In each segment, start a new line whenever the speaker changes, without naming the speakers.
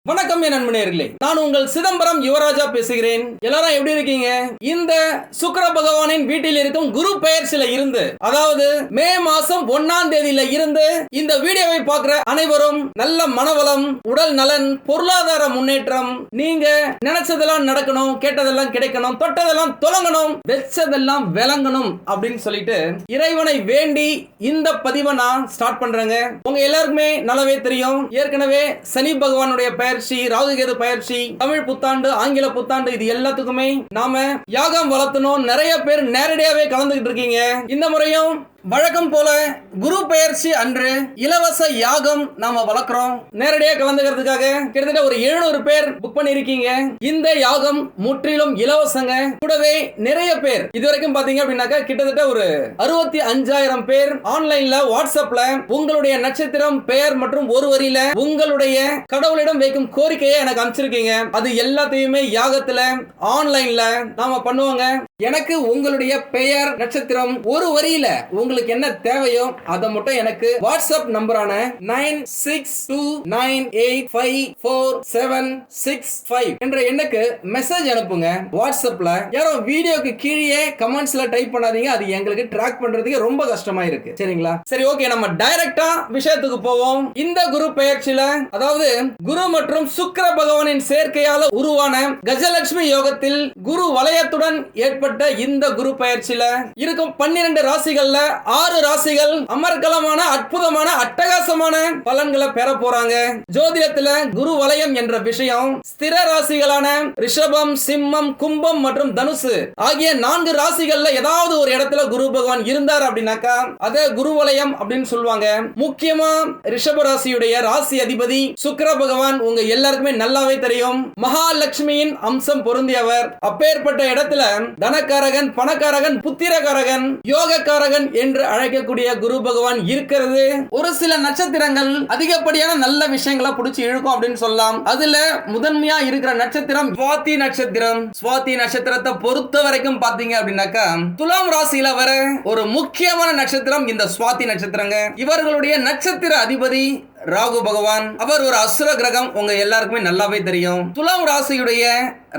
வணக்கம் என் நண்பனேர்களே, நான் உங்கள் சிதம்பரம் யுவராஜா பேசுகிறேன். எல்லாரும் எப்படி இருக்கீங்க? இந்த சுக்கிர பகவானின் வீட்டில் இருக்கும் குரு பெயர்ச்சியில இருந்து, அதாவது மே மாசம் 1ஆம் தேதியில இருந்து இந்த வீடியோவை பார்க்கிற அனைவரும் நல்ல மனவளம், உடல் நலன், பொருளாதார முன்னேற்றம், நீங்க நினைச்சதெல்லாம் நடக்கணும், கேட்டதெல்லாம் கிடைக்கணும், தொட்டதெல்லாம் தொடங்கணும், வெச்சதெல்லாம் விளங்கணும் அப்படின்னு சொல்லிட்டு இறைவனை வேண்டி இந்த பதிவை நான் ஸ்டார்ட் பண்றேங்க. உங்க எல்லாருக்குமே நல்லாவே தெரியும், ஏற்கனவே சனி பகவானுடைய பயிற்சி, ராகுகேது பயிற்சி, தமிழ் புத்தாண்டு, ஆங்கில புத்தாண்டு, இது எல்லாத்துக்குமே நாம யாகம் வளர்த்தணும். நிறைய பேர் நேரடியாவே கலந்துகிட்டு இருக்கீங்க. இந்த முறையும் வழக்கம் போல குரு பெயர்ச்சி அன்று இலவச யாகம் நாம வளர்க்கிறோம். நேரடியாக கலந்துக்கிறதுக்காக கிட்டத்தட்ட ஒரு 700 பேர் புக் பண்ணிருக்கீங்க. இந்த யாகம் முற்றிலும் இலவசங்க. கூடவே நிறைய பேர் இதுவரைக்கும் பாத்தீங்க அப்படின்னாக்கா கிட்டத்தட்ட ஒரு 65,000 பேர் ஆன்லைன்ல வாட்ஸ்அப்ல உங்களுடைய நட்சத்திரம், பெயர் மற்றும் ஒரு வரியில உங்களுடைய கடவுளிடம் வைக்கும் கோரிக்கையை எனக்கு அனுப்பிச்சிருக்கீங்க. அது எல்லாத்தையுமே யாகத்துல ஆன்லைன்ல நாம பண்ணுவாங்க. எனக்கு உங்களுடைய பெயர், நட்சத்திரம், ஒரு வரியில உங்களுக்கு என்ன தேவையோ அதை மட்டும் எனக்கு வாட்ஸ்அப் நம்பரான 9629854765 என்ற எண்ணுக்கு மெசேஜ் அனுப்புங்க. வாட்ஸ்அப்ல யாரும் வீடியோக்கு கீழே கமெண்ட்ஸ்ல டைப் பண்ணாதீங்க, அது எங்களுக்கு ட்ராக் பண்றதுக்கு ரொம்ப கஷ்டமா இருக்கு. சரிங்களா? சரி, ஓகே, நம்ம டைரக்டா விஷயத்துக்கு போவோம். இந்த குரு பெயர்ச்சியில, அதாவது குரு மற்றும் சுக்கிர பகவானின் சேர்க்கையால உருவான கஜலட்சுமி யோகத்தில் குரு வலயத்துடன் ஏற்பட்ட இந்த குரு பெயர்ச்சியில இருக்கும் 12 ராசிகள்ல 6 ராசிகள் அமர்கலமான, அற்புதமான, அட்டகாசமான பலன்களை பெற போறாங்க. ஜோதிடத்துல குரு வலயம் என்ற விஷயம் ஸ்திர ராசிகளான ரிஷபம், சிம்மம், கும்பம் மற்றும் தனுசு ஆகிய 4 ராசிகள்ல ஏதாவது ஒரு இடத்துல குரு பகவான் இருந்தார் அப்படின்னாக்கா அத குரு வலயம் அப்படின்னு சொல்லுவாங்க. முக்கியமா ரிஷப ராசியுடைய ராசி அதிபதி சுக்கிர பகவான் உங்க எல்லாருக்குமே நல்லாவே தெரியும். மகாலட்சுமியின் அம்சம் பொருந்தியவர். அப்பேற்பட்ட இடத்துல தனக்காரகன், பணக்காரகன், புத்திரகாரகன், யோகக்காரகன் என்று அழைக்கக்கூடிய குரு பகவான் இருக்கிறது. ஒரு சில நட்சத்திரங்கள் அதிகப்படியான நல்ல விஷயங்களை பிடிச்சி இழுக்கும் அப்படின்னு சொல்லலாம். அதுல முதன்மையா இருக்கிற நட்சத்திரம் சுவாதி நட்சத்திரம். சுவாதி நட்சத்திரத்தை பொறுத்த வரைக்கும் பாத்தீங்க அப்படின்னாக்கா துலாம் ராசியில வர ஒரு முக்கியமான நட்சத்திரம் இந்த சுவாதி நட்சத்திரங்க. இவர்களுடைய நட்சத்திர அதிபதி ராகு பகவான். அவர் ஒரு அசுர கிரகம், உங்க எல்லாருக்குமே நல்லாவே தெரியும். துலாம் ராசியுடைய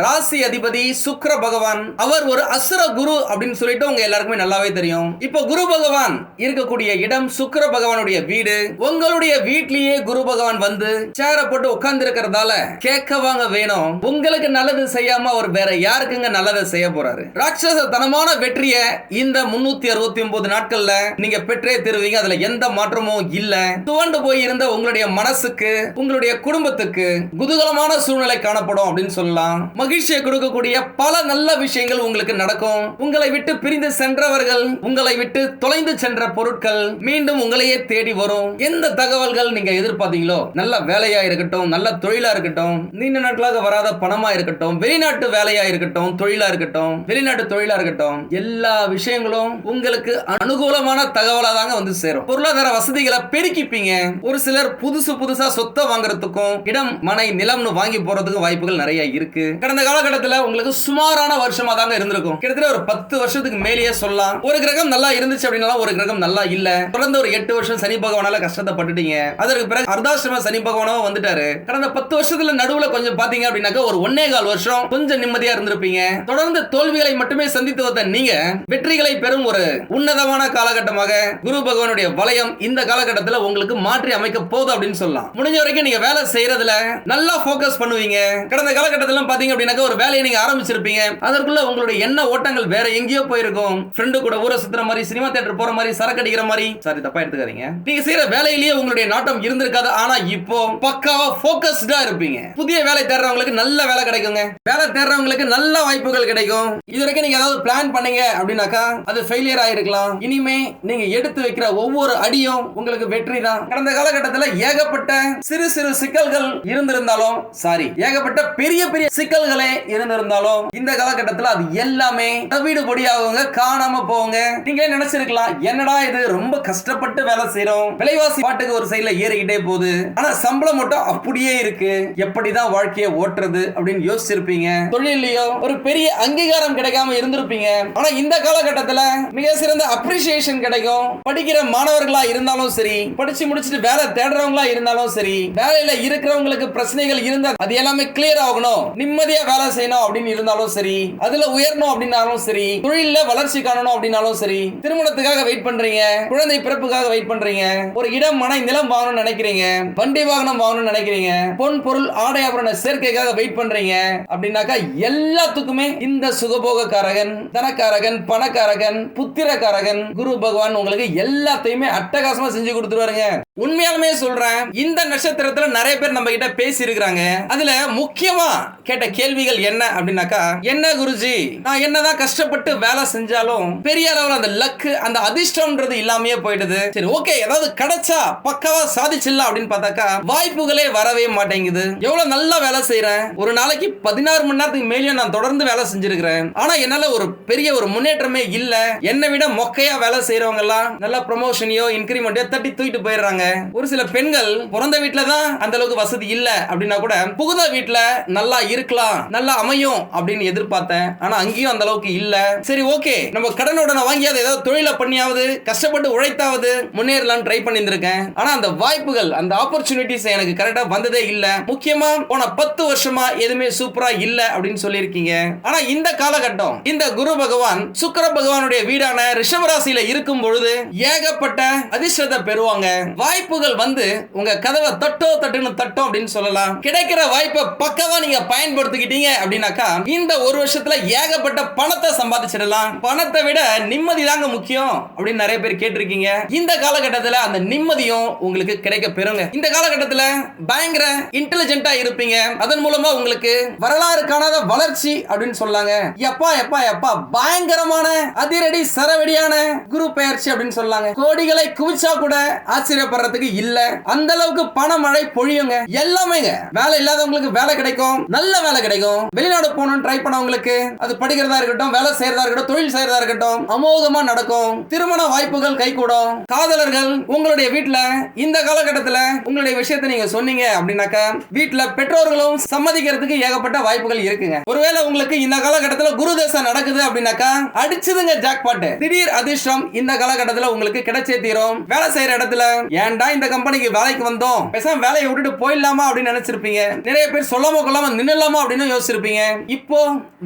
ராசி அதிபதி சுக்கிர பகவான், அவர் ஒரு அசுர குரு அப்படின்னு சொல்லிட்டு உங்க எல்லாருக்குமே நல்லாவே தெரியும். இப்போ குரு பகவான் இருக்கக்கூடிய இடம் சுக்கிர பகவானுடைய வீடு. உங்களுடைய வீட்லயே குரு பகவான் வந்து சேர போட்டு உட்கார்ந்து இருக்கிறதால கேட்க வாங்க வேணும். உங்களுக்கு நல்லது செய்யாம அவர் வேற யாருக்குங்க நல்லதை செய்ய போறாரு? ராட்சசத்தனமான வெற்றியை இந்த 369 நாட்கள்ல நீங்க பெற்றே தருவீங்க. அதுல எந்த மாற்றமும் இல்ல. துவண்டு போய் இருந்த உங்களுடைய மனசுக்கு, உங்களுடைய குடும்பத்துக்கு குதூகலமான சூழ்நிலை காணப்படும் அப்படின்னு சொல்லலாம். மகிழ்ச்சியை கொடுக்கக்கூடிய பல நல்ல விஷயங்கள் உங்களுக்கு நடக்கும். உங்களை விட்டு பிரிந்து சென்றவர்கள், உங்களை விட்டு தொலைந்து சென்ற பொருட்கள் மீண்டும் உங்களையே தேடி வரும். எந்த தகவல்கள் நீங்க எதிர்பார்த்தீங்களோ, நல்ல வேலையா இருக்கட்டும், நல்ல தொழிலா இருக்கட்டும், நீண்ட நாட்களாக வராத பணமா இருக்கட்டும், வெளிநாட்டு வேலையா இருக்கட்டும், தொழிலா இருக்கட்டும், வெளிநாட்டு தொழிலா இருக்கட்டும், எல்லா விஷயங்களும் உங்களுக்கு அனுகூலமான தகவலா தாங்க வந்து சேரும். பொருளாதார வசதிகளை பெருக்கிப்பீங்க. ஒரு சிலர் புதுசா சொத்தை வாங்குறதுக்கும், இடம், மனை, நிலம்னு வாங்கி போறதுக்கும் வாய்ப்புகள் நிறைய இருக்கு. கடந்த காலகட்டத்தில் உங்களுக்கு சுமாரான வருஷமா தாங்க இருந்திருக்கும். கிட்டத்தட்ட ஒரு 10 வருஷத்துக்கு மேலேயே சொல்லலாம். ஒரு கிரகம் நல்லா இருந்துச்சு அப்படின்னா ஒரு கிரகம் நல்லா இல்ல. தொடர்ந்து ஒரு 8 வருஷம் சனி பகவானால கஷ்டத்தை பட்டுட்டீங்க. அதற்கு பிறகு அர்த்தாஷ்டம சனி பகவானும் வந்துட்டாரு. கடந்த 10 வருஷத்துல நடுவுல கொஞ்சம் பாத்தீங்க அப்படின்னாக்க ஒரு 1.25 வருஷம் கொஞ்சம் நிம்மதியா இருந்திருப்பீங்க. தொடர்ந்து தோல்விகளை மட்டுமே சந்தித்து வந்த நீங்க வெற்றிகளை பெறும் ஒரு உன்னதமான காலகட்டமாக குரு பகவானுடைய வலயம் இந்த காலகட்டத்தில் உங்களுக்கு மாற்றி அமைக்க போதும் அப்படின்னு சொல்லலாம். முடிஞ்ச வரைக்கும் நீங்க வேலை செய்யறதுல நல்லா ஃபோக்கஸ் பண்ணுவீங்க. கடந்த காலகட்டத்தில பாத்தீங்க அப்படின்னாக்க ஒரு வேலையை நீங்க ஆரம்பிச்சிருப்பீங்க. அதற்குள்ள உங்களுடைய எண்ண ஓட்டங்கள் வேற எங்கேயோ போயிருக்கும். ஃப்ரெண்டு கூட ஊரை சுத்துற மாதிரி, சினிமா தியேட்டர் போற மாதிரி, சரக்கு அடிக்கிற மாதிரி. சாரி, தப்பா எடுத்துக்காதீங்க. நீங்க செய்யற வேலையிலேயே உங்களுடைய நாட்டம் இருந்திருக்காது. ஆனா இப்போ பக்காவா ஃபோக்கஸ்டா இருப்பீங்க. புதிய வேலை தேடுறவங்களுக்கு நல்ல வேலை கிடைக்குங்க. வேலை தேடுறவங்களுக்கு நல்ல வாய்ப்புகள் கிடைக்கும். இதுவரைக்கும் நீங்க ஏதாவது பிளான் பண்ணீங்க அப்படின்னாக்கா அது ஃபெயிலியர் ஆயிருக்கலாம். இனிமே நீங்க எடுத்து வைக்கிற ஒவ்வொரு அடியும் உங்களுக்கு வெற்றி தான். கடந்த காலகட்டத்தில் ஏகப்பட்ட சிறு சிறு சிக்கல்கள் இருந்திருந்தாலும், சாரி, ஏகப்பட்ட பெரிய பெரிய சிக்கல்களே இருந்திருந்தாலும் இந்த காலகட்டத்தில் அது எல்லாமே தவிடு பொடியாகுங்க, காணாம போங்க. நீங்க நினைச்சிருக்கலாம், என்னடா இது ரொம்ப கஷ்டப்பட்டு வேலை செய்யறோம், விலைவாசி பாட்டுக்கு ஒரு சைடுல ஏறிக்கிட்டே போகுது, ஆனா சம்பளம் மட்டும் அப்படியே இருக்கு, எப்படிதான் வாழ்க்கையை ஓட்டுறது அப்படின்னு யோசிச்சிருப்பீங்க. தொழிலையோ ஒரு பெரிய அங்கீகாரம் கிடைக்காம இருந்திருப்பீங்க. ஆனா இந்த காலகட்டத்தில் மிக சிறந்த அப்ரிசியேஷன் கிடைக்கும். படிக்கிற மாணவர்களா இருந்தாலும் சரி, படிச்சு முடிச்சுட்டு வேலை தேட தேடுறவங்களா இருந்தாலும் சரி, வேலையில இருக்கிறவங்களுக்கு பிரச்சனைகள் இருந்தா அது எல்லாமே கிளியர் ஆகணும், நிம்மதியா வேலை செய்யணும் அப்படின்னு இருந்தாலும் சரி, அதுல உயரணும் அப்படின்னாலும் சரி, தொழில வளர்ச்சி காணணும் அப்படின்னாலும் சரி, திருமணத்துக்காக வெயிட் பண்றீங்க, குழந்தை பிறப்புக்காக வெயிட் பண்றீங்க, ஒரு இடம் மனை நிலம் வாங்கணும்னு நினைக்கிறீங்க, வண்டி வாகனம் வாங்கணும்னு நினைக்கிறீங்க, பொன் பொருள் ஆடை ஆபரண சேர்க்கைக்காக வெயிட் பண்றீங்க அப்படின்னாக்கா எல்லாத்துக்குமே இந்த சுகபோகக்காரகன், தனக்காரகன், பணக்காரகன், புத்திரக்காரகன் குரு பகவான் உங்களுக்கு எல்லாத்தையுமே அட்டகாசமா செஞ்சு கொடுத்துருவாருங்க. உண்மையாலுமே சொல்றேன், இந்த நட்சத்திரத்துல நிறைய பேர் நம்ம கிட்ட பேசி இருக்கிறாங்க. அதுல முக்கியமா கேட்ட கேள்விகள் என்ன அப்படின்னாக்கா, என்ன குருஜி நான் என்னதான் கஷ்டப்பட்டு வேலை செஞ்சாலும் பெரிய அளவுல அந்த லக், அந்த அதிர்ஷ்டம்ன்றது இல்லாமயே போயிடுது. சரி ஓகே, ஏதாவது கிடைச்சா பக்காவா சாதிச்சிடலாம் அப்படின்னு பார்த்தாக்கா வாய்ப்புகளே வரவே மாட்டேங்குது. எவ்வளவு நல்லா வேலை செய்யறேன், ஒரு நாளைக்கு 16 மணி நேரத்துக்கு மேலேயும் நான் தொடர்ந்து வேலை செஞ்சிருக்கிறேன், ஆனா என்னால ஒரு பெரிய ஒரு முன்னேற்றமே இல்ல. என்னை விட மொக்கையா வேலை செய்யறவங்க எல்லாம் நல்ல ப்ரமோஷனையோ இன்கிரிமெண்ட்டோ தட்டி தூக்கிட்டு போயிடுறாங்க. ஒரு சில பெண்கள் பிறந்த வீட்டுல தான் அந்த அளவுக்கு வசதி இல்ல அப்படின்னா கூட புகுந்த வீட்டுல நல்லா இருக்கலாம், நல்லா அமையும் அப்படின்னு எதிர்பார்த்தேன், ஆனா அங்கேயும் அந்த அளவுக்கு இல்ல. சரி ஓகே, நம்ம கடனுடன வாங்கியாவது ஏதாவது தொழிலை பண்ணியாவது கஷ்டப்பட்டு உழைத்தாவது முன்னேறலாம் ட்ரை பண்ணியிருக்கேன், ஆனா அந்த வாய்ப்புகள், அந்த ஆப்பர்ச்சுனிட்டிஸ் எனக்கு கரெக்டா வந்ததே இல்ல. முக்கியமா போன 10 வருஷமா எதுவுமே சூப்பரா இல்ல அப்படின்னு சொல்லியிருக்கீங்க. ஆனா இந்த காலகட்டம் இந்த குரு பகவான் சுக்கிர பகவானுடைய வீடான ரிஷபராசியில இருக்கும் பொழுது ஏகப்பட்ட அதிர்ஷ்டத்தை பெறுவாங்க. வாய்ப்புகள் வந்து உங்க கதவை தட்டுன்னு தட்டும் அப்படின்னு சொல்லலாம். கிடைக்கிற வாய்ப்பை பக்கவா நீங்க பயன்படுத்திக்கிட்டீங்க அப்படின்னாக்கா இந்த ஒரு வருஷத்துல ஏகப்பட்ட பணத்தை சம்பாதிச்சிடலாம். பணத்தை விட நிம்மதி தாங்க முக்கியம் அப்படின்னு நிறைய பேர் கேட்டிருக்கீங்க. இந்த காலகட்டத்தில் அந்த நிம்மதியும் உங்களுக்கு கிடைக்க பெறுங்க. இந்த காலகட்டத்தில் பயங்கர இன்டெலிஜென்ட்டா இருப்பீங்க. அதன் மூலமா உங்களுக்கு வரலாறு காணாத வளர்ச்சி அப்படின்னு சொல்லாங்க. எப்பா எப்பா எப்பா பயங்கரமான அதிரடி சரவெடியான குரு பெயர்ச்சி அப்படின்னு சொல்லாங்க. கோடிகளை குவிச்சா கூட ஆச்சரியப்படுறதுக்கு இல்ல, அந்த அளவுக்கு பணமழை பொழியுங்க. எல்லாமே வேலை இல்லாதவங்களுக்கு வேலை கிடைக்கும், நல்ல வேலை கிடைக்கும். வெளிநாடு போகணும்னு ட்ரை பண்ணவங்களுக்கு அது படிக்கிறதா இருக்கட்டும், வேலை செய்யறதா இருக்கட்டும், தொழில் செய்யறதா இருக்கட்டும் அமோகமா நடக்கும். திருமண வாய்ப்புகள் கைகூடும். காதலர்கள் உங்களுடைய வீட்டுல இந்த காலகட்டத்தில் உங்களுடைய விஷயத்தை நீங்க சொன்னீங்க அப்படின்னாக்கா வீட்டுல பெற்றோர்களும் சம்மதிக்கிறதுக்கு ஏகப்பட்ட வாய்ப்புகள் இருக்குங்க. ஒருவேளை உங்களுக்கு இந்த காலகட்டத்தில் குரு தசை நடக்குது அப்படின்னாக்கா அடிச்சதுங்க ஜாக்பாட், திடீர் அதிர்ஷ்டம் இந்த காலகட்டத்தில் உங்களுக்கு கிடைச்சே தீரும். வேலை செய்யற இடத்துல ஏன்டா இந்த கம்பெனிக்கு வேலைக்கு வந்தோம், பேசாம வேலையை விட்டுட்டு போயிடலாமா அப்படின்னு நினைச்சிருப்பீங்க. நிறைய பேர் சொல்லாம கொள்ளாம நின்னலாமா அப்படின்னு யோசிச்சிருப்பீங்க. இப்போ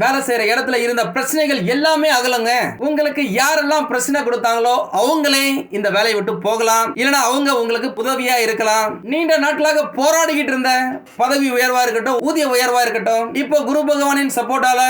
வேலை செய்யற இடத்துல இருந்த பிரச்சனைகள் எல்லாமே அகலுங்க. உங்களுக்கு யாரெல்லாம் பிரச்சனை கொடுத்தாங்களோ அவங்களே இந்த வேலையை விட்டு போகலாம், இல்லனா அவங்க உங்களுக்கு உதவியா இருக்கலாம். நீண்ட நாட்களாக போராடிக்கிட்டு இருந்த பதவி உயர்வா இருக்கட்டும், ஊதிய உயர்வா இருக்கட்டும், இப்போ குரு பகவானின் சப்போர்ட்டால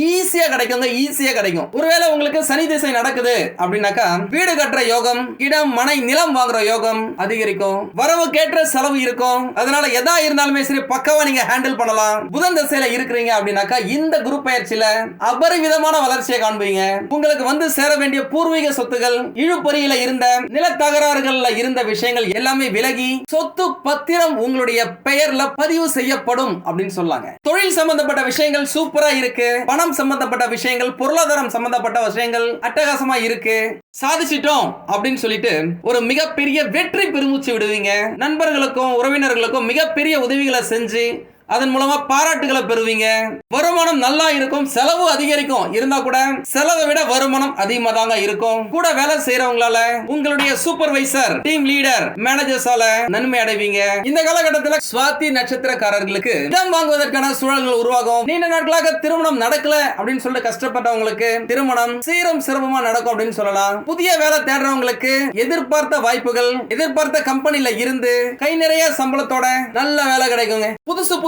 ஈஸியா கிடைக்குங்க, ஈஸியா கிடைக்கும். ஒருவேளை உங்களுக்கு சனி திசை நடக்குது அப்படின்னாக்கா வீடு கட்டுற யோகம், இடம் மனை நிலம் வாங்குற யோகம் அதிகரிக்கும். வரவு கேட்ட செலவு இருக்கும். அதனால எதா இருந்தாலுமே சரி பக்கவா நீங்க ஹேண்டில் பண்ணலாம். புதன் திசையில இருக்கிறீங்க அப்படின்னாக்கா இந்த குரு பயிற்சியில அபரிவிதமான வளர்ச்சியை காண்பீங்க. உங்களுக்கு வந்து சேர வேண்டிய பூர்வீக சொத்துகள், இழுபறியில இருந்த நில தகராறுகள்ல இருந்த விஷயங்கள் எல்லாமே விலகி சொத்து பத்திரம் உங்களுடைய பெயர்ல பதிவு செய்யப்படும் அப்படின்னு சொல்லாங்க. தொழில் சம்பந்தப்பட்ட விஷயங்கள் சூப்பரா இருக்கு. பணம் சம்பந்தப்பட்ட விஷயங்கள், பொருளாதாரம் சம்பந்தப்பட்ட விஷயங்கள் அட்டகாசமா இருக்கு. சாதிச்சிட்டோம் அப்படின்னு சொல்லிட்டு ஒரு மிகப்பெரிய வெற்றி பெருமூச்சு விடுவீங்க. நண்பர்களுக்கும் உறவினர்களுக்கும் மிகப்பெரிய உதவிகளை செஞ்சு அதன் மூலமா பாராட்டுகளை பெறுவீங்க. வருமானம் நல்லா இருக்கும், செலவு அதிகரிக்கும். இருந்தா கூட செலவை விட வருமானம் அதிகமா தாங்க இருக்கும். கூட வேலை செய்யறவங்களால, உங்களுடைய சூப்பர்வைசர், டீம் லீடர், மேனேஜர்ஸால நன்மை அடைவீங்க. இந்த காலகட்டத்தில் சுவாதி நட்சத்திரக்காரர்களுக்கு இடம் வாங்குவதற்கான சூழல்கள் உருவாகும். நீண்ட நாட்களாக திருமணம் நடக்கல அப்படின்னு சொல்லிட்டு கஷ்டப்பட்டவங்களுக்கு திருமணம் சீரும் சிறப்புமா நடக்கும் அப்படின்னு சொல்லலாம். புதிய வேலை தேடுறவங்களுக்கு எதிர்பார்த்த வாய்ப்புகள், எதிர்பார்த்த கம்பெனில இருந்து கை நிறைய சம்பளத்தோட நல்ல வேலை கிடைக்குங்க.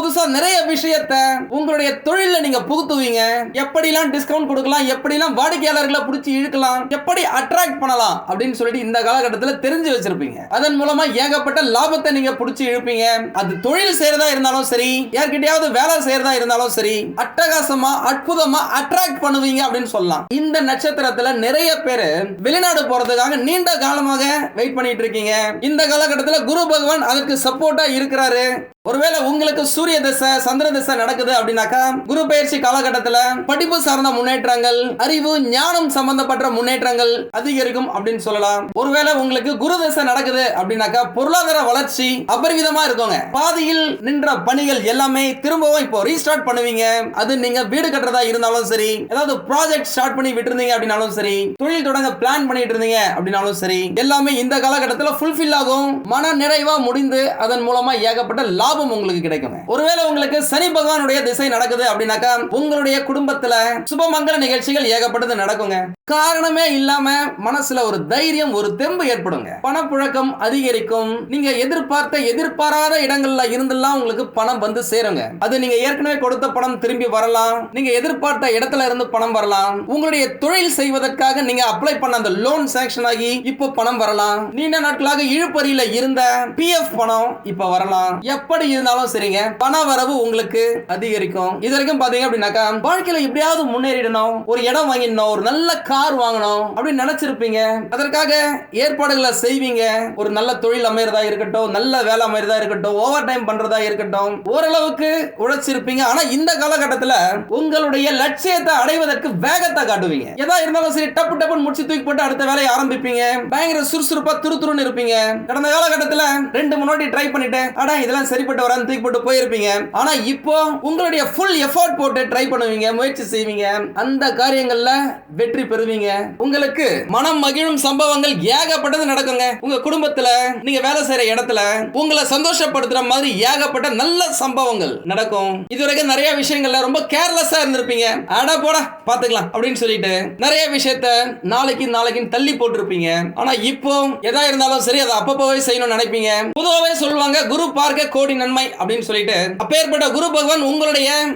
புதுசா நிறைய விஷயத்தை உங்களுடைய தொழில நீங்க புகுத்துவீங்க. எப்படிலாம் டிஸ்கவுண்ட் கொடுக்கலாம், எப்படிலாம் வாடிக்கையாளர்களை பிடிச்சி இழுக்கலாம், எப்படி அட்ராக்ட் பண்ணலாம் அப்படின்னு சொல்லிட்டு இந்த காலகட்டத்தில் தெரிஞ்சு வச்சிருப்பீங்க. அதன் மூலமா ஏகப்பட்ட லாபத்தை நீங்க பிடிச்சி இழுப்பீங்க. அது தொழில் செய்யறதா இருந்தாலும் சரி, யார்கிட்டயாவது வேலை செய்யறதா இருந்தாலும் சரி, அட்டகாசமா அற்புதமா அட்ராக்ட் பண்ணுவீங்க அப்படின்னு சொல்லலாம். இந்த நட்சத்திரத்துல நிறைய பேர் வெளிநாடு போறதுக்காக நீண்ட காலமாக வெயிட் பண்ணிட்டு இருக்கீங்க. இந்த காலகட்டத்தில் குரு பகவான் அதற்கு சப்போர்ட்டா இருக்கிறாரு. ஒருவேளை உங்களுக்கு சூரிய திசை சந்திர திசை நடக்குது அப்படின்னாக்கா குரு பயிற்சி காலகட்டத்தில் படிப்பு சார்ந்த முன்னேற்றங்கள், அறிவு ஞானம் சம்பந்தப்பட்ட முன்னேற்றங்கள் அதிகரிக்கும் அப்படின்னு சொல்லலாம். ஒருவேளை உங்களுக்கு குரு திசை நடக்குது அப்படின்னாக்கா பொருளாதார வளர்ச்சி அபரிவிதமா இருக்குங்க. பாதியில் நின்ற பணிகள் எல்லாமே திரும்பவும் இப்போ ரீஸ்டார்ட் பண்ணுவீங்க. அது நீங்க வீடு கட்டுறதா இருந்தாலும் சரி, ஏதாவது ப்ராஜெக்ட் ஸ்டார்ட் பண்ணி விட்டுருந்தீங்க அப்படின்னாலும் சரி, தொழில் தொடங்க பிளான் பண்ணிட்டு இருந்தீங்க அப்படின்னாலும் சரி, எல்லாமே இந்த காலகட்டத்தில் ஃபுல்ஃபில் ஆகும். மன நிறைவா முடிந்து அதன் மூலமா ஏகப்பட்ட லாபம் உங்களுக்கு கிடைக்கும். ஒருவேளை உங்களுக்கு சனி பகவானுடைய திசை நடக்குது அப்படின்னாக்கா உங்களுடைய குடும்பத்துல சுபமங்கல நிகழ்ச்சிகள் ஏகப்பட்டது நடக்குங்க. காரணமே இல்லாம மனசுல ஒரு தைரியம், ஒரு தெம்பு ஏற்படுங்க. பணப்புழக்கம் அதிகரிக்கும். நீங்க எதிர்பாராத இடங்கள்ல இருந்தெல்லாம் உங்களுக்கு பணம் வந்து சேருங்க. அது நீங்க ஏற்கனவே கொடுத்த பணம் திரும்பி வரலாம், நீங்க எதிர்பார்த்த இடத்துல இருந்து பணம் வரலாம், உங்களுடைய தொழில் செய்வதற்காக நீங்க அப்ளை பண்ண அந்த லோன் சாங்ஷன் ஆகி இப்போ பணம் வரலாம், நீண்ட நாட்களாக இழுபறியில இருந்த பிஎஃப் பணம் இப்ப வரலாம். எப்படி இருந்தாலும் சரிங்க, பண வரவு உங்களுக்கு அதிகரிக்கும். இது வரைக்கும் பாத்தீங்க அப்படின்னாக்கா வாழ்க்கையில எப்படியாவது முன்னேறிடணும், ஒரு இடம் வாங்கிடணும், ஒரு நல்ல கார் வாங்கணும் அப்படின்னு நினைச்சிருப்பீங்க. அதற்காக ஏற்பாடுகளை செய்வீங்க. ஒரு நல்ல தொழில் அமைறதா இருக்கட்டும், நல்ல வேலை அமைறதா இருக்கட்டும், ஓவர் டைம் பண்றதா இருக்கட்டும், ஓரளவுக்கு உழைச்சிருப்பீங்க. ஆனா இந்த காலகட்டத்தில் உங்களுடைய லட்சியத்தை அடைவதற்கு வேகத்தை காட்டுவீங்க. எதா இருந்தாலும் சரி டப்பு டப்புன்னு முடிச்சு தூக்கி போட்டு அடுத்த வேலையை ஆரம்பிப்பீங்க. பயங்கர சுறுசுறுப்பா துருதுருன்னு இருப்பீங்க. கடந்த காலகட்டத்தில் 2-3 வாட்டி ட்ரை பண்ணிட்டு அடா இதெல்லாம் சரிப்பட்டு வரான்னு தூக்கி போட்டு போயிருப்பீங்க. ஆனா இப்போ உங்களுடைய ஃபுல் எஃபோர்ட் போட்டு ட்ரை பண்ணுவீங்க, முயற்சி செய்வீங்க. அந்த காரியங்கள்ல வெற்றி பெறுவீங்க. உங்களுக்கு மனம் மகிழும் சம்பவங்கள் ஏகப்பட்டது நடக்குங்க. உங்க குடும்பத்துல, நீங்க வேலை செய்யற இடத்துல உங்களை சந்தோஷப்படுத்துற மாதிரி ஏகப்பட்ட நல்ல சம்பவங்கள் நடக்கும். இதுவரைக்கும் நிறைய விஷயங்கள்ல ரொம்ப கேர்லெஸ்ஸா இருந்திருப்பீங்க. அட போடா பாத்துக்கலாம் அப்படின்னு சொல்லிட்டு நிறைய விஷயத்த நாளைக்கு தள்ளி போட்டிருப்பீங்க. ஆனா இப்போ எதா இருந்தாலும் சரி அதை அப்பப்போவே செய்யணும்னு நினைப்பீங்க. பொதுவாகவே சொல்லுவாங்க குரு பார்க்க கோடி நன்மை அப்படின்னு சொல்லிட்டு. அப்பேற்பட்ட குரு பகவான்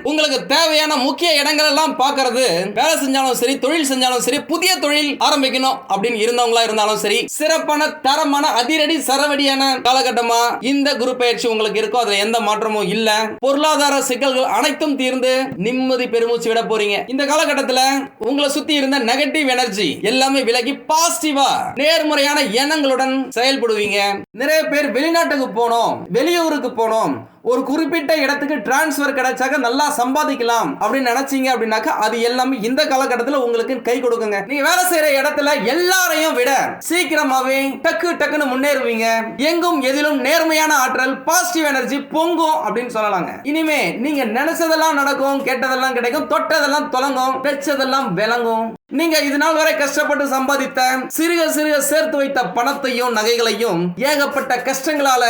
உங்களுக்கு தேவையான முக்கிய இடங்கள் எல்லாம் பார்க்கிறது. வேலை செஞ்சாலும் சரி, தொழில் செஞ்சாலும் சரி, புதிய தொழில் ஆரம்பிக்கணும் அப்படின்னு இருந்தவங்களா இருந்தாலும் சரி, சிறப்பான தரமான அதிரடி சரவடியான காலகட்டமா இந்த குரு பயிற்சி உங்களுக்கு இருக்கும். அதுல எந்த மாற்றமும் இல்ல. பொருளாதார சிக்கல்கள் அனைத்தும் தீர்ந்து நிம்மதி பெருமூச்சு விட போறீங்க. இந்த காலகட்டத்தில் உங்களை சுத்தி இருந்த நெகட்டிவ் எனர்ஜி எல்லாமே விலகி பாசிட்டிவா நேர்மறையான எண்ணங்களுடன் செயல்படுவீங்க. நிறைய பேர் வெளிநாட்டுக்கு போனோம், வெளியூருக்கு போனோம், ஒரு குறிப்பிட்ட இடத்துக்கு டிரான்ஸ்ஃபர் கிடைச்சாக்க நல்லா சம்பாதிக்கலாம் அப்படின்னு நினைச்சீங்க அப்படின்னாக்கா அது எல்லாமே இந்த காலகட்டத்தில் உங்களுக்கு கை கொடுக்குங்க. நீங்க வேலை செய்யற இடத்துல எல்லாரையும் விட சீக்கிரமாவே டக்குன்னு முன்னேறுவீங்க. எங்கும் எதிலும் நேர்மையான ஆற்றல், பாசிட்டிவ் எனர்ஜி பொங்கும் அப்படின்னு சொல்லலாங்க. இனிமே நீங்க நினைச்சதெல்லாம் நடக்கும், கேட்டதெல்லாம் கிடைக்கும், தொட்டதெல்லாம் தொலங்கும், வெச்சதெல்லாம் விளங்கும். நீங்க இது நாள் வரை கஷ்டப்பட்டு சம்பாதித்த சிறுக சேர்த்து வைத்த பணத்தையும் நகைகளையும் ஏகப்பட்ட கஷ்டங்களால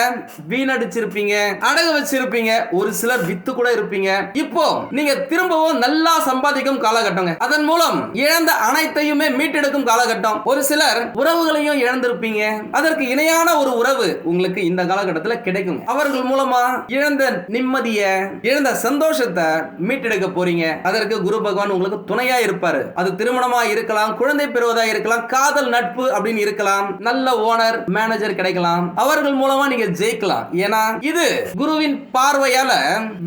வீணடிச்சிருப்பீங்க, அடகு வச்சிருப்பீங்க, ஒரு சிலர் வித்து கூட இருப்பீங்க. இப்போ நீங்க திரும்பவும் நல்லா சம்பாதிக்கும் காலகட்டங்க. அதன் மூலம் இழந்த அனைத்தையுமே மீட்டெடுக்கும் காலகட்டம். ஒரு சிலர் உறவுகளையும் இழந்திருப்பீங்க. அதற்கு இணையான ஒரு உறவு உங்களுக்கு இந்த காலகட்டத்தில் கிடைக்கும். அவர்கள் மூலமா இழந்த நிம்மதியை, இழந்த சந்தோஷத்தை மீட்டெடுக்க போறீங்க. அதற்கு குரு பகவான் உங்களுக்கு துணையா இருப்பாரு. அது திருமணம் இருக்கலாம், குழந்தை பெறுவதா இருக்கலாம், காதல் நட்பு அப்படின்னு இருக்கலாம், நல்ல ஓனர் மேனேஜர் கிடைக்கலாம். அவர்கள் மூலமா நீங்க ஜெயிக்கலாம். ஏன்னா இது குருவின் பார்வையால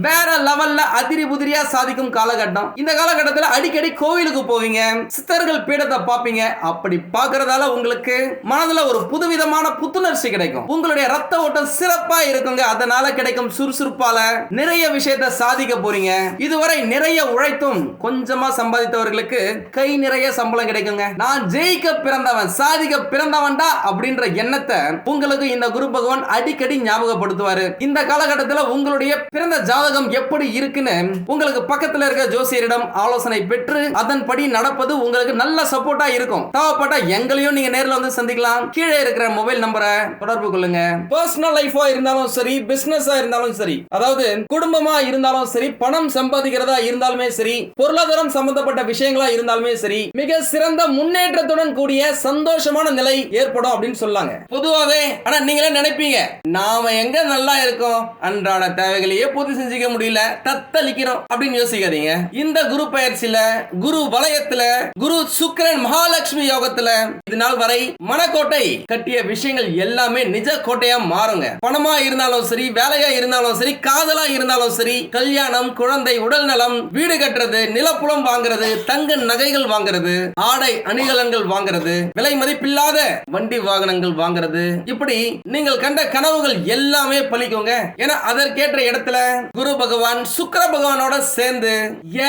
வேற லெவல்ல அதிரி புதிரியா சாதிக்கும் காலகட்டம். இந்த காலகட்டத்தில் அடிக்கடி கோவிலுக்கு போவீங்க, சித்தர்கள் பீடத்தை பார்ப்பீங்க. அப்படி பார்க்கறதால உங்களுக்கு மனதுல ஒரு புதுவிதமான புத்துணர்ச்சி கிடைக்கும். உங்களுடைய ரத்த ஓட்டம் சிறப்பா இருக்குங்க. அதனால கிடைக்கும் சுறுசுறுப்பால நிறைய விஷயத்தை சாதிக்க போறீங்க. இதுவரை நிறைய உழைத்தும் கொஞ்சமா சம்பாதித்தவர்களுக்கு கை நிறைய சம்பளம் கிடைக்குங்க. நான் ஜெயிக்க பிறந்தவன், சாதிக்க பிறந்தவன்டா அப்படின்ற எண்ணத்தை உங்களுக்கு இந்த குரு பகவான் அடிக்கடி ஞாபகப்படுத்துவாரு. இந்த காலகட்டத்தில் உங்களுடைய பிறந்த ஜாதகம் எப்படி இருக்குன்னு உங்களுக்கு பக்கத்தில் இருக்க ஜோசியரிடம் ஆலோசனை பெற்று அதன்படி நடப்பது உங்களுக்கு நல்ல சப்போர்ட்டா இருக்கும். தேவைப்பட்ட எங்களையும் நீங்க நேரில் வந்து சந்திக்கலாம். கீழே இருக்கிற மொபைல் நம்பரை தொடர்பு கொள்ளுங்க. பர்சனல் லைஃபா இருந்தாலும் சரி, பிசினஸா இருந்தாலும் சரி, அதாவது குடும்பமா இருந்தாலும் சரி, பணம் சம்பாதிக்கிறதா இருந்தாலுமே சரி, பொருளாதாரம் சம்பந்தப்பட்ட விஷயங்களா இருந்தாலுமே சரி, மிக சிறந்த முன்னேற்றத்துடன் கூடிய சந்தோஷமான நிலை ஏற்படும் அப்படின்னு சொல்லாங்க. பொதுவாகவே ஆனா நீங்களே நினைப்பீங்க, நாம எங்க நல்லா இருக்கோம், அன்றாட தேவைகளையே பூர்த்தி செஞ்சுக்க முடியல, தத்தளிக்கிறோம் அப்படின்னு யோசிக்காதீங்க. இந்த குரு பயிற்சியில, குரு வலயத்துல, குரு சுக்கிரன் மகாலட்சுமி யோகத்துல இது நாள் வரை மனக்கோட்டை கட்டிய விஷயங்கள் எல்லாமே நிஜ கோட்டையா மாறுங்க. பணமா இருந்தாலும் சரி, வேலையா இருந்தாலும் சரி, காதலா இருந்தாலும் சரி, கல்யாணம், குழந்தை, உடல் நலம், வீடு கட்டுறது, நிலப்புலம் வாங்குறது, தங்க நகைகள் வாங்குறது, ஆடை அணிகலன்கள் வாங்குறது, விலை மதிப்பில்லாத வண்டி வாகனங்கள் வாங்குறது, இப்படி நீங்கள் கண்ட கனவுகள் எல்லாமே பலிக்குங்க. ஏன்னா அதற்கேற்ற இடத்துல குரு பகவான் சுக்கிர பகவானோட சேர்ந்து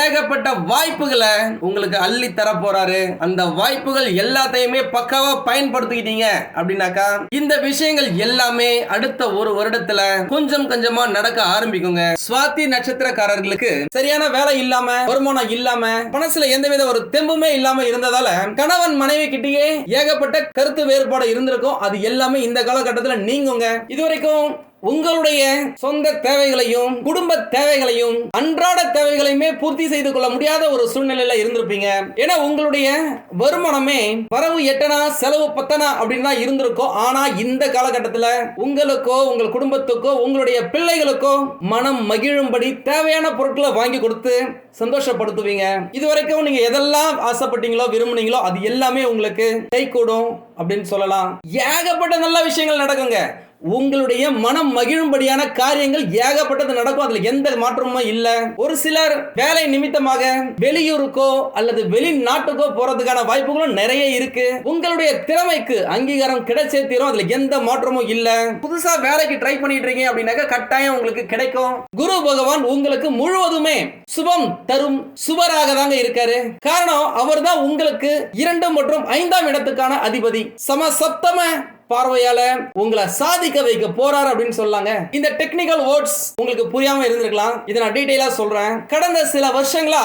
ஏகப்பட்ட வாய்ப்புகளை உங்களுக்கு அள்ளி தர போறாரு. அந்த வாய்ப்புகள் எல்லாத்தையுமே பக்காவா பயன்படுத்திக்கிட்டீங்க அப்படின்னாக்கா இந்த விஷயங்கள் எல்லாமே அடுத்த ஒரு வருடத்துல கொஞ்சம் கொஞ்சமா நடக்க ஆரம்பிக்குங்க. சுவாதி நட்சத்திரக்காரர்களுக்கு சரியான வேலை இல்லாம, வருமானம் இல்லாம, மனசுல எந்தவித ஒரு தெம்புமே இல்லாம இருந்ததால கணவன் மனைவி கிட்டயே ஏகப்பட்ட கருத்து வேறுபாடு இருந்திருக்கும். அது எல்லாமே இந்த காலகட்டத்தில் நீங்குங்க. இதுவரைக்கும் உங்களுடைய சொந்த தேவைகளையும் குடும்ப தேவைகளையும் அன்றாட தேவைகளையுமே பூர்த்தி செய்து கொள்ள முடியாத ஒரு சூழ்நிலையில இருந்திருப்பீங்க. ஏன்னா உங்களுடைய வருமானமே வரவு எட்டனா செலவு பத்தனா அப்படின்னு தான் இருந்திருக்கும். ஆனா இந்த காலகட்டத்தில் உங்களுக்கோ உங்கள் குடும்பத்துக்கோ உங்களுடைய பிள்ளைகளுக்கோ மனம் மகிழும்படி தேவையான பொருட்களை வாங்கி கொடுத்து சந்தோஷப்படுத்துவீங்க. இதுவரைக்கும் நீங்க எதெல்லாம் ஆசைப்பட்டீங்களோ விரும்புனீங்களோ அது எல்லாமே உங்களுக்கு கை கூடும் அப்படின்னு சொல்லலாம். ஏகப்பட்ட நல்ல விஷயங்கள் நடக்குங்க. உங்களுடைய மனம் மகிழும்படியான காரியங்கள் ஏகப்பட்டது நடக்கும். அதுல எந்த மாற்றமும் இல்ல. ஒரு சிலர் வேலை நிமித்தமாக வெளியூருக்கோ அல்லது வெளிநாட்டுக்கோ போறதுக்கான வாய்ப்புகளும் நிறைய இருக்கு. உங்களுடைய திறமைக்கு அங்கீகாரம் கிடைச்சே தீரும். அதுல எந்த மாற்றமும் இல்ல. புதுசா வேலைக்கு ட்ரை பண்ணிட்டு இருக்கீங்க அப்படின்னாக்க கட்டாயம் உங்களுக்கு கிடைக்கும். குரு பகவான் உங்களுக்கு முழுவதுமே சுபம் தரும் சுபராக தாங்க இருக்காரு. காரணம் அவர் தான் உங்களுக்கு 2 மற்றும் 5ஆம் இடத்துக்கான அதிபதி. சமசப்தம பார்வையால உங்களை சாதிக்க வைக்க போறார் அப்படின்னு சொல்லாங்க. இந்த டெக்னிக்கல் வேர்ட்ஸ் உங்களுக்கு புரியாம இருந்திருக்கலாம். இதை நான் டீடைலா சொல்றேன். கடந்த சில வருஷங்களா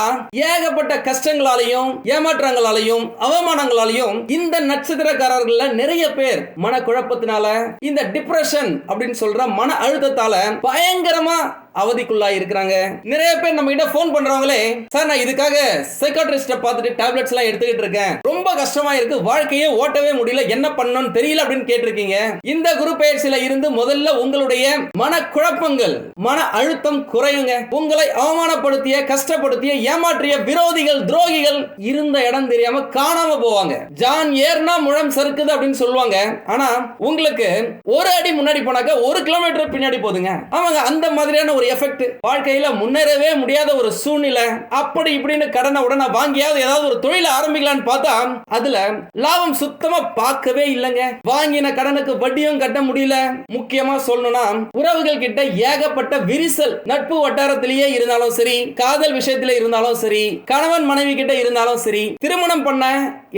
ஏகப்பட்ட கஷ்டங்களாலையும் ஏமாற்றங்களாலையும் அவமானங்களாலையும் இந்த நட்சத்திரக்காரர்கள்ல நிறைய பேர் மனக்குழப்பத்தினால இந்த டிப்ரெஷன் அப்படின்னு சொல்ற மன அழுத்தத்தால பயங்கரமா அவதிக்குள்ளாய் இருக்கிறாங்க. நிறைய பேர் நம்ம கிட்ட போன் பண்றவங்களே, சார் நான் இதுக்காக சைக்காட்ரிஸ்ட பார்த்துட்டு டேப்லெட்ஸ் எல்லாம் எடுத்துக்கிட்டு இருக்கேன், ரொம்ப கஷ்டமா இருக்கு, வாழ்க்கையே ஓட்டவே முடியல, என்ன பண்ணணும்னு தெரியல அப்படின்னு கேட்டிருக்கீங்க. இந்த குரு பெயர்ச்சியில இருந்து முதல்ல உங்களுடைய மனக்குழப்பங்கள் மன அழுத்தம் குறையுங்க. உங்களை அவமானப்படுத்திய கஷ்டப்படுத்திய ஏமாற்றிய விரோதிகள் துரோகிகள் இருந்த இடம் தெரியாம காணாம போவாங்க. ஜான் ஏர்னா முழம் சறுக்குது அப்படின்னு சொல்லுவாங்க. ஆனா உங்களுக்கு ஒரு அடி முன்னாடி போனாக்க 1 கிலோமீட்டர் பின்னாடி போதுங்க. அவங்க அந்த மாதிரியான ஒரு எஃபெக்ட். வாழ்க்கையில முன்னேறவே முடியாத ஒரு சூழ்நிலை. அப்படி இப்படின்னு கடனை உடனே வாங்கியாவது ஏதாவது ஒரு தொழில ஆரம்பிக்கலாம்னு பார்த்தா அதுல லாபம் சுத்தமா பார்க்கவே இல்லைங்க. வாங்கின கடனுக்கு வட்டியும் கட்ட முடியல. முக்கியமா சொல்லணும்னா உறவுகள் கிட்ட ஏகப்பட்ட விரிசல். நட்பு வட்டாரத்திலேயே இருந்தாலும் சரி, காதல் விஷயத்திலே இருந்தாலும் சரி, கணவன் மனைவி கிட்ட இருந்தாலும் சரி, திருமணம் பண்ண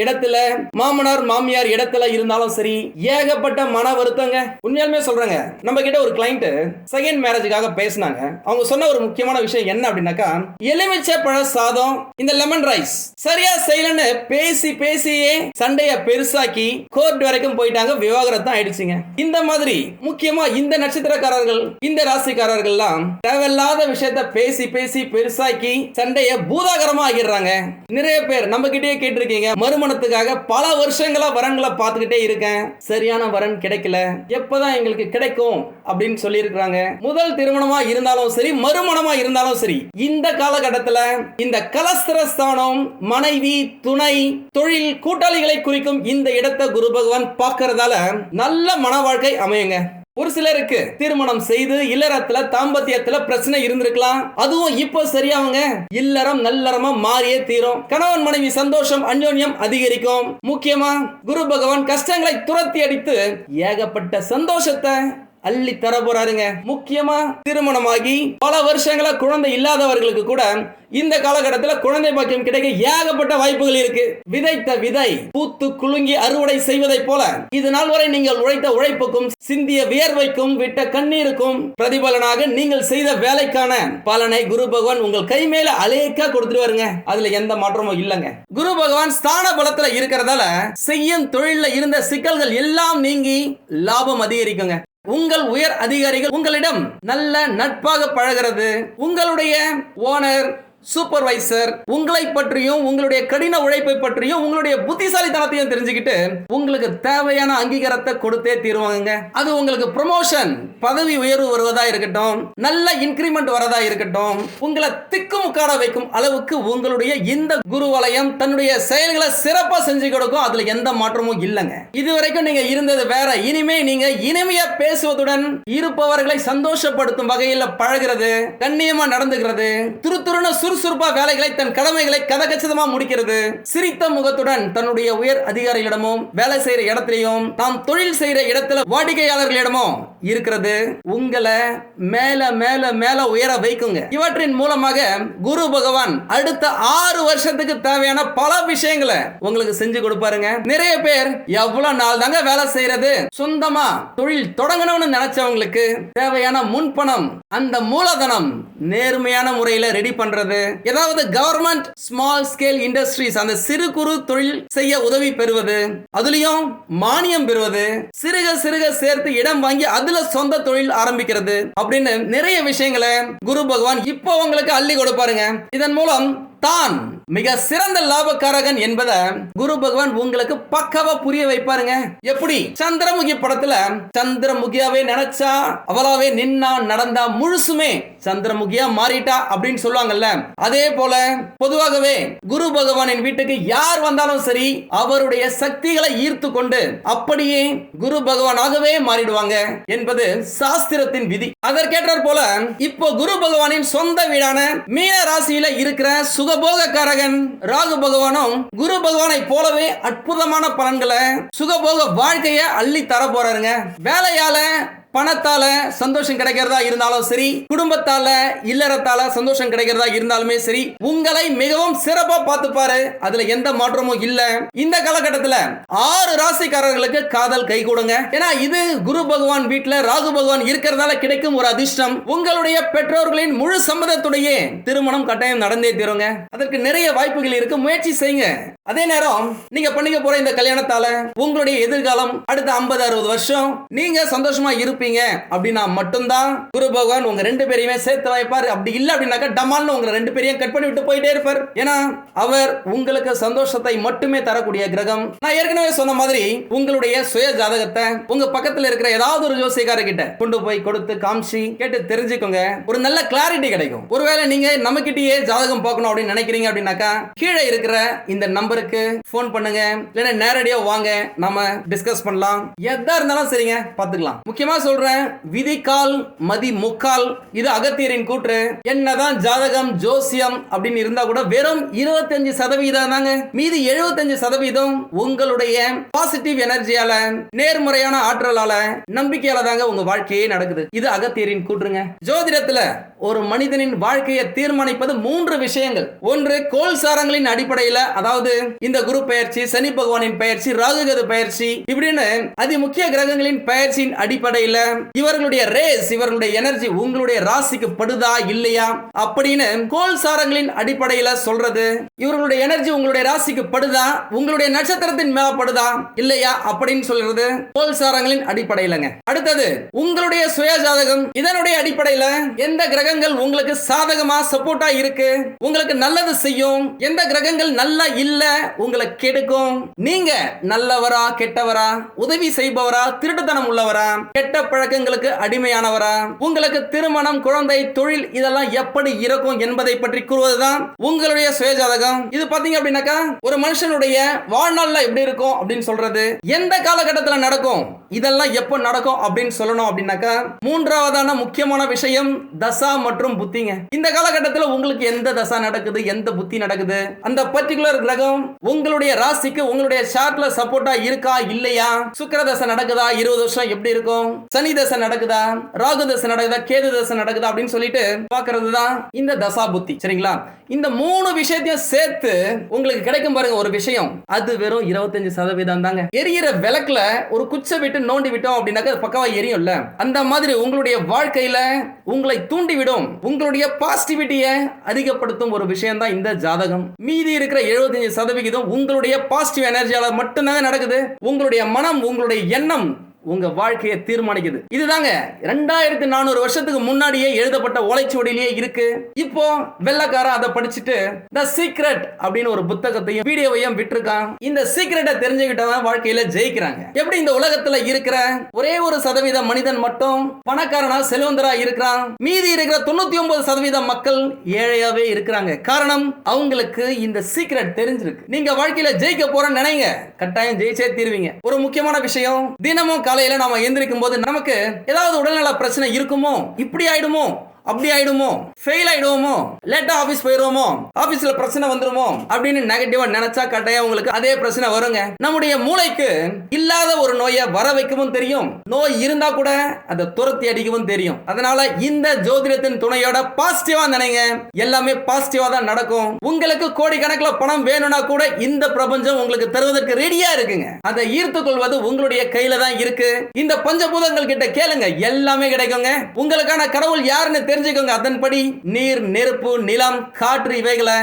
இடத்துல மாமனார் மாமியார் இடத்துல இருந்தாலும் சரி, ஏகப்பட்ட மன வருத்தங்க. உண்மையாலுமே சொல்றேங்க, நம்ம கிட்ட ஒரு கிளைண்ட் செகண்ட் மேரேஜுக்காக பேசினாங்க. அவங்க சொன்ன ஒரு முக்கியமான விஷயம் என்ன அப்படின்னாக்கா, எலுமிச்சை பழ சாதம் இந்த லெமன் ரைஸ் சரியா செய்யலன்னு பேசி பேசியே சண்டைய பெருசாக்கி கோர்ட் வரைக்கும் போயிட்டாங்க. விவாகரத்து ஆயிடுச்சுங்க. இந்த மாதிரி முக்கியமா இந்த நட்சத்திரக்காரர்கள் இந்த ராசிக்காரர்கள்லாம் தேவையில்லாத விஷயத்த பேசி பேசி பெருசாக்கி சண்டைய பூதாகரமா ஆகிடுறாங்க. நிறைய பேர் நம்ம கிட்டே கேட்டிருக்கீங்க, மறுமணத்துக்காக பல வருஷங்களா வரன்களை பார்த்துக்கிட்டே இருக்கேன், சரியான வரன் கிடைக்கல, எப்பதான் எங்களுக்கு கிடைக்கும் அப்படின்னு சொல்லி இருக்கிறாங்க. முதல் திருமணமா இருந்தாலும் சரி, மறுமணமா இருந்தாலும் சரி, இந்த காலகட்டத்தில் இந்த கலஸ்திரஸ்தானம் மனைவி துணை தொழில் கூட்டாளிகளை குறிக்கும் இந்த இடத்தை குரு பகவான் பார்க்கறதால நல்ல மன வாழ்க்கை அமையுங்க. ஒரு சிலருக்கு திருமணம் செய்து இல்லறத்துல தாம்பத்தியத்துல பிரச்சனை இருந்திருக்கலாம். அதுவும் இப்போ சரியாவுங்க. இல்லறம் நல்லறமா மாறியே தீரும். கணவன் மனைவி சந்தோஷம் அந்யோன்யம் அதிகரிக்கும். முக்கியமா குரு பகவான் கஷ்டங்களை துரத்தி அடித்து ஏகப்பட்ட சந்தோஷத்தை அள்ளி தர போறாருங்க. முக்கியமா திருமணமாகி பல வருஷங்களா குழந்தை இல்லாதவர்களுக்கு கூட இந்த காலகட்டத்தில் குழந்தை பாக்கியம் கிடைக்க ஏகப்பட்ட வாய்ப்புகள் இருக்கு. விதைத்த விதை பூத்து குலுங்கி அறுவடை செய்வதை போல இது நாள் வரை நீங்கள் உழைத்த உழைப்புக்கும் சிந்திய வியர்வைக்கும் விட்ட கண்ணீருக்கும் பிரதிபலனாக நீங்கள் செய்த வேலைக்கான பலனை குரு பகவான் உங்கள் கை மேல அலேக்கா கொடுத்துட்டு வருங்க. அதுல எந்த மாற்றமும் இல்லைங்க. குரு பகவான் ஸ்தான பலத்துல இருக்கிறதால செய்யும் தொழில இருந்த சிக்கல்கள் எல்லாம் நீங்கி லாபம் அதிகரிக்குங்க. உங்கள் உயர் அதிகாரிகள் உங்களிடம் நல்ல நட்பாக பழகிறது. உங்களுடைய ஓனர் சூப்பர்வைசர் உங்களை பற்றியும் உங்களுடைய கடின உழைப்பை பற்றியும் உங்களுடைய புத்திசாலித்தனத்தையும் தெரிஞ்சுக்கிட்டு உங்களுக்கு தேவையான அங்கீகாரத்தை கொடுத்தே தீருவாங்க. அது உங்களுக்கு ப்ரமோஷன் பதவி உயர்வு வருவதா இருக்கட்டும், நல்ல இன்கிரிமெண்ட் வரதா இருக்கட்டும், உங்களை திக்குமுக்காட வைக்கும் அளவுக்கு உங்களுடைய இந்த குரு வலயம் தன்னுடைய செயல்களை சிறப்பா செஞ்சு கொடுக்கும். அதுல எந்த மாற்றமும் இல்லைங்க. இதுவரைக்கும் நீங்க இருந்தது வேற. இனிமே நீங்க இனிமையா பேசுவதுடன் இருப்பவர்களை சந்தோஷப்படுத்தும் வகையில் பழகிறது, கண்ணியமா நடந்துகிறது, துருதுருன்னு சுறுசுறுப்பா வேலைகளை தன் கடமைகளை கதகச்சிதமா முடிக்கிறது. சிரித்த முகத்துடன் தன்னுடைய உயர் அதிகாரிகளிடமும் வேலை செய்யற இடத்திலையும் நாம் தொழில் செய்யற இடத்துல வாடிக்கையாளர்களிடமும் இருக்கிறது உங்களை மேல மேல மேல உயர வைக்குங்க. இவற்றின் மூலமாக குரு பகவான் அடுத்த 6 வருஷத்துக்கு தேவையான பல விஷயங்களை உங்களுக்கு செஞ்சு கொடுப்பாருங்க. நிறைய பேர் எவ்வளவு நாள் தாங்க வேலை செய்யறது, சொந்தமா தொழில் தொடங்கணும்னு நினைச்சவங்களுக்கு தேவையான முன்பணம், அந்த மூலதனம் நேர்மையான முறையில ரெடி பண்றது, ஏதாவது கவர்மெண்ட் ஸ்மால் ஸ்கேல் இண்டஸ்ட்ரீஸ் அந்த சிறு குறு தொழில் செய்ய உதவி பெறுவது, அதுலயும் மானியம் பெறுவது, சிறுக சிறுக சேர்த்து இடம் வாங்கி அதுல சொந்த தொழில் ஆரம்பிக்கிறது அப்படின்னு நிறைய விஷயங்களை குரு பகவான் இப்போ உங்களுக்கு அள்ளி கொடுப்பாருங்க. இதன் மூலம் தான் மிக சிறந்த லாபக்காரகன் என்பதை குரு பகவான் உங்களுக்கு பக்காவா புரிய வைப்பாருங்க. எப்படி சந்திரமுகி படத்துல சந்திரமுகியாவே நினைச்சா அவளாவே நின்னா நடந்தா முழுசுமே சந்திரமுகியா மாறிட்டா அப்படின்னு சொல்லுவாங்கல்ல, அதே போல பொதுவாகவே குரு பகவானின் வீட்டுக்கு யார் வந்தாலும் சரி அவருடைய சக்திகளை ஈர்த்து கொண்டு அப்படியே குரு பகவானாகவே மாறிடுவாங்க என்பது சாஸ்திரத்தின் விதி. அதற்கேற்றார் போல இப்போ குரு பகவானின் சொந்த வீடான மீன ராசியில இருக்கிற சுகபோகக்காரகன் ராகு பகவானும் குரு பகவானை போலவே அற்புதமான பலன்களை சுகபோக வாழ்க்கையை அள்ளி தர போறாருங்க. வேலையால பணத்தால சந்தோஷம் கிடைக்கிறதா இருந்தாலும் சரி, குடும்பத்தால இல்லறத்தால சந்தோஷம் கிடைக்கிறதா இருந்தாலுமே சரி, உங்களை மிகவும் சிறப்பா பார்த்துப்பாரு. அதுல எந்த மாற்றமும் இல்ல. இந்த காலகட்டத்தில் 6 ராசிக்காரர்களுக்கு காதல் கை கொடுங்க. ஏன்னா இது குரு பகவான் வீட்டுல ராகு பகவான் இருக்கிறதால கிடைக்கும் ஒரு அதிர்ஷ்டம். உங்களுடைய பெற்றோர்களின் முழு சம்மதத்துடைய திருமணம் கட்டாயம் நடந்தே தீருங்க. அதற்கு நிறைய வாய்ப்புகள் இருக்கு, முயற்சி செய்யுங்க. அதே நேரம் நீங்க பண்ணிக்க போற இந்த கல்யாணத்தால உங்களுடைய எதிர்காலம் அடுத்த 50-60 வருஷம் நீங்க சந்தோஷமா இருப்பீங்க அப்படின்னா மட்டும்தான் குரு பகவான் உங்க 2 பேரையுமே சேர்த்து வைப்பார். அப்படி இல்ல அப்படின்னாக்கா டமால்னு உங்க 2 பேரையும் கட் பண்ணி விட்டு போயிட்டே இருப்பார். ஏன்னா அவர் உங்களுக்கு சந்தோஷத்தை மட்டுமே தரக்கூடிய கிரகம். நான் ஏற்கனவே சொன்ன மாதிரி உங்களுடைய சுய ஜாதகத்தை உங்க பக்கத்துல இருக்கிற ஏதாவது ஒரு ஜோசியக்கார கிட்ட கொண்டு போய் கொடுத்து காமிச்சு கேட்டு தெரிஞ்சுக்கோங்க. ஒரு நல்ல கிளாரிட்டி கிடைக்கும். ஒருவேளை நீங்க நம்ம கிட்டயே ஜாதகம் பார்க்கணும் அப்படின்னு நினைக்கிறீங்க அப்படின்னாக்கா கீழே இருக்கிற இந்த நம்பருக்கு போன் பண்ணுங்க, இல்லைன்னா நேரடியா வாங்க, நாம டிஸ்கஸ் பண்ணலாம். எதா இருந்தாலும் சரிங்க, பாத்துக்கலாம். முக்கியமா சொல்றேன், விதிக்கால் மதி முக்கால், இது அகத்தியரின் கூற்று. என்னதான் ஜாதகம் ஜோசியம் அப்படின்னு இருந்தா கூட வெறும் 25% தாங்க. மீதி 75% உங்களுடைய பாசிட்டிவ் எனர்ஜியால, நேர்முறையான ஆற்றலால, நம்பிக்கையால தாங்க உங்க வாழ்க்கையே நடக்குது. இது அகத்தியரின் கூற்றுங்க. ஜோதிடத்துல ஒரு மனிதனின் வாழ்க்கையை தீர்மானிப்பது 3 விஷயங்கள். ஒன்று கோல் சாரங்களின் அடிப்படையில், அதாவது இந்த குரு பெயர்ச்சி, சனி பகவானின் பெயர்ச்சி, ராகுகது பெயர்ச்சி, இப்படின்னு அதி முக்கிய கிரகங்களின் பெயர்ச்சியின் அடிப்படையில் இவர்களுடைய ரேஸ், இவர்களுடைய எனர்ஜி உங்களுடைய ராசிக்கு படுதா இல்லையா அப்படின்னு கோல் சாரங்களின் அடிப்படையில் சொல்றது. இவர்களுடைய எனர்ஜி உங்களுடைய ராசிக்கு படுதா, உங்களுடைய நட்சத்திரத்தின் மேல படுதா இல்லையா அப்படின்னு சொல்றது கோல் சாரங்களின் அடிப்படையிலங்க. அடுத்தது உங்களுடைய சுய ஜாதகம். இதனுடைய அடிப்படையில் எந்த கிரகங்கள் உங்களுக்கு சாதகமா சப்போர்ட்டா இருக்கு, உங்களுக்கு நல்லது செய்யும், எந்த கிரகங்கள் நல்லா இல்ல உங்களை கெடுக்கும், நீங்க நல்லவரா கெட்டவரா, உதவி செய்பவரா திருட்டுத்தனம் உள்ளவரா, கெட்ட பழக்கங்களுக்கு அடிமையானவரா, உங்களுக்கு திருமணம், குழந்தை, தொழில் இதெல்லாம் எப்படி இருக்கும் என்பதை பற்றி கூறுவதுதான் உங்களுடைய சுயஜாதகம். இது பாத்தீங்க அப்படின்னாக்கா ஒரு மனுஷனுடைய வாழ்நாள்ல எப்படி இருக்கும் அப்படின்னு சொல்றது, எந்த காலகட்டத்தில் நடக்கும், இதெல்லாம் எப்ப நடக்கும் அப்படின்னு சொல்லணும் அப்படின்னாக்கா 3ஆவதான முக்கியமான விஷயம் தசா மற்றும் புத்திங்க. இந்த காலகட்டத்தில் உங்களுக்கு எந்த தசா நடக்குது, எந்த புத்தி நடக்குது, அந்த பர்டிகுலர் கிரகம் உங்களுடைய ராசிக்கு உங்களுடைய சார்ட்ல சப்போர்ட்டா இருக்கா இல்லையா, சுக்கிர தசை நடக்குதா 20 வருஷம் எப்படி இருக்கும், சனி தசை நடக்குதா, ராகு தசை நடக்குதா, கேது தசை நடக்குதா அப்படின்னு சொல்லிட்டு பாக்குறது தான் இந்த தசா புத்தி. சரிங்களா? இந்த 3 விஷயத்தையும் சேர்த்து உங்களுக்கு கிடைக்கும் பாருங்க ஒரு விஷயம், அது வெறும் 25% தாங்க. எரியிற விளக்குல ஒரு குச்சை விட்டு நோண்டி விட்டோம் அப்படின்னாக்க பக்கவா எரியும்ல, அந்த மாதிரி உங்களுடைய வாழ்க்கையில உங்களை தூண்டிவிடும், உங்களுடைய பாசிட்டிவிட்டியை அதிகப்படுத்தும் ஒரு விஷயம் தான் இந்த ஜாதகம். மீதி இருக்கிற 75% உங்களுடைய பாசிட்டிவ் எனர்ஜியால மட்டும்தாங்க நடக்குது. உங்களுடைய மனம், உங்களுடைய எண்ணம் உங்க வாழ்க்கையை தீர்மானிக்குது. இதுதாங்க 2400 வருஷத்துக்கு முன்னாடியே எழுதப்பட்ட ஓலைச்சுவடியிலேயே இருக்கு. இப்போ வெள்ளக்காரன் அதை படிச்சுட்டு தி சீக்ரெட் அப்படின்னு ஒரு புத்தகத்தையும் வீடியோவையும் விட்டுருக்கான். இந்த சீக்ரெட்டை தெரிஞ்சுக்கிட்டவன் வாழ்க்கையில ஜெயிக்கிறாங்க. எப்படி இந்த உலகத்துல இருக்கிற ஒரே ஒரு சதவீத மனிதன் மட்டும் பணக்காரனா செல்வந்தரா இருக்கிறான், மீதி இருக்கிற 99% மக்கள் ஏழையாவே இருக்கிறாங்க. காரணம், அவங்களுக்கு இந்த சீக்ரெட் தெரிஞ்சிருக்கு. நீங்க வாழ்க்கையில ஜெயிக்க போறேன்னு நினைங்க, கட்டாயம் ஜெயிச்சே தீர்வீங்க. ஒரு முக்கியமான விஷயம், தினமும் காலையில நாம எந்திரிக்கும் போது நமக்கு ஏதாவது உடல்நல பிரச்சனை இருக்குமோ, இப்படி ஆயிடுமோ அப்படி ஆயிடுமோ, ஃபெயில் ஆயிடுவோமோ, லேட்டா ஆபீஸ் போயிடுவோமோ, ஆபீஸ்ல பிரச்சனை வந்துருமோ அப்படின்னு நெகட்டிவா நினைச்சா கட்டாயம் உங்களுக்கு அதே பிரச்சனை வருங்க. நம்முடைய மூளைக்கு இல்லாத ஒரு நோயை வர வைக்கவும் தெரியும், நோய் இருந்தா கூட அதை துரத்தி அடிக்கவும் தெரியும். அதனால இந்த ஜோதிடத்தின் துணையோட பாசிட்டிவா நினைங்க, எல்லாமே பாசிட்டிவா தான் நடக்கும். உங்களுக்கு கோடிக்கணக்கில் பணம் வேணும்னா கூட இந்த பிரபஞ்சம் உங்களுக்கு தருவதற்கு ரெடியா இருக்குங்க. அதை ஈர்த்து கொள்வது உங்களுடைய கையில தான் இருக்கு. இந்த பஞ்சபூதங்கள் கிட்ட கேளுங்க, எல்லாமே கிடைக்குங்க. உங்களுக்கான கடவுள் யாருன்னு தெரிஞ்சுக்கோங்க. அதன்படி நீர், நெருப்பு, நிலம், காற்று இவைகளை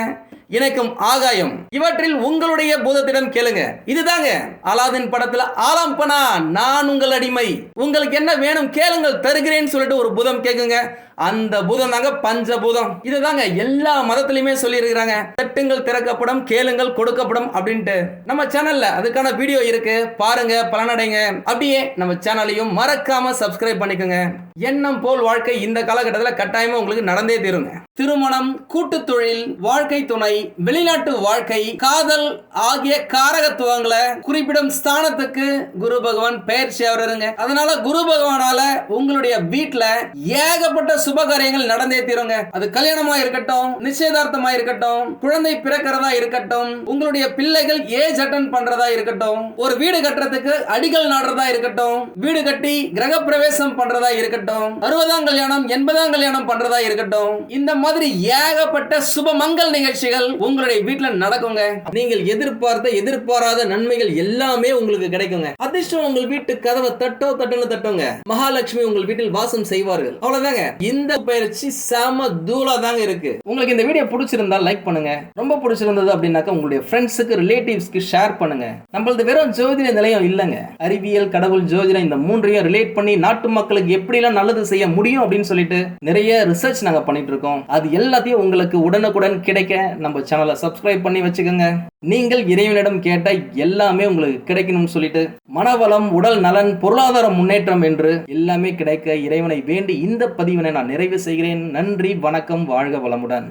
இணைக்கும் ஆகாயம், இவற்றில் உங்களுடைய பூதத்திடம் கேளுங்க. இதுதாங்க அலாதின் படத்துல ஆலம்பனா நான் உங்கள் அடிமை, உங்களுக்கு என்ன வேணும் கேளுங்கள் தருகிறேன்னு சொல்லிட்டு ஒரு பூதம் கேக்குங்க. அந்த பூதம் தாங்க பஞ்சபூதம். இதுதாங்க எல்லா மதத்திலுமே சொல்லி இருக்கிறாங்க. தட்டுங்கள் திறக்கப்படும், கேளுங்கள் கொடுக்கப்படும் அப்படின்ட்டு. நம்ம சேனல்ல அதுக்கான வீடியோ இருக்கு, பாருங்க, பலனடைங்க. அப்படியே நம்ம சேனலையும் மறக்காம சப்ஸ்கிரைப் பண்ணிக்கோங்க. எண்ணம் போல் வாழ்க்கை இந்த காலகட்டத்தில் கட்டாயமா உங்களுக்கு நடந்தே தீருங்க. திருமணம், கூட்டு தொழில், வாழ்க்கை துணை, வெளிநாட்டு வாழ்க்கை, காதல் ஆகிய காரகத்துவங்களை குறிப்பிடும் ஸ்தானத்துக்கு குரு பகவான் பெயர்ச்சி ஆவறாருங்க. அதனால குரு பகவானால உங்களுடைய வீட்டுல ஏகப்பட்ட சுப காரியங்கள் நடந்தே தீருங்க. அது கல்யாணமா இருக்கட்டும், நிச்சயதார்த்தமா இருக்கட்டும், குழந்தை பிறக்கிறதா இருக்கட்டும், உங்களுடைய பிள்ளைகள் ஏஜ் அட்டன் பண்றதா இருக்கட்டும், ஒரு வீடு கட்டுறதுக்கு அடிக்கல் நாடுறதா இருக்கட்டும், வீடு கட்டி கிரக பிரவேசம் பண்றதா இருக்கட்டும், 60ஆம் கல்யாணம் 80ஆம் கல்யாணம் பண்றதா இருக்கட்டும், இந்த மாதிரி ஏகப்பட்ட சுப மங்கல் நிகழ்ச்சிகள் உங்களுடைய வீட்டுல நடக்குங்க. நீங்கள் எதிர்பாராத நன்மைகள் எல்லாமே உங்களுக்கு கிடைக்குங்க. அதிர்ஷ்டம் உங்கள் வீட்டு கதவை தட்டுன்னு தட்டுங்க. மகாலட்சுமி உங்கள் வீட்டில் வாசம் செய்வார்கள். அவ்வளவுதாங்க. இந்த பயிற்சி செம தூளா தாங்க இருக்கு. உங்களுக்கு இந்த வீடியோ பிடிச்சிருந்தா லைக் பண்ணுங்க. ரொம்ப பிடிச்சிருந்தது அப்படின்னாக்க உங்களுடைய ஃப்ரெண்ட்ஸுக்கு, ரிலேட்டிவ்ஸ்க்கு ஷேர் பண்ணுங்க. நம்மளது வெறும் ஜோதிட நிலையம் இல்லைங்க, அறிவியல், கடவுள், ஜோதிடம் இந்த மூன்றையும் ரிலேட் பண்ணி நாட்டு மக்களுக்கு எப்படிலாம் நல்லது செய்ய முடியும் அப்படின்னு சொல்லிட்டு நிறைய ரிசர்ச் நாங்க பண்ணிட்டு இருக்கோம். அது எல்லாத்தையும் உங்களுக்கு உடனுக்குடன் கிடைக்க நம்ம சேனலை சப்ஸ்கிரைப் பண்ணி வச்சுக்கோங்க. நீங்கள் இறைவனிடம் கேட்ட எல்லாமே உங்களுக்கு கிடைக்கணும்னு சொல்லிட்டு மனவளம், உடல் நலன், பொருளாதார முன்னேற்றம் என்று எல்லாமே கிடைக்க இறைவனை வேண்டி இந்த பதிவினை நான் நிறைவு செய்கிறேன். நன்றி, வணக்கம், வாழ்க வளமுடன்.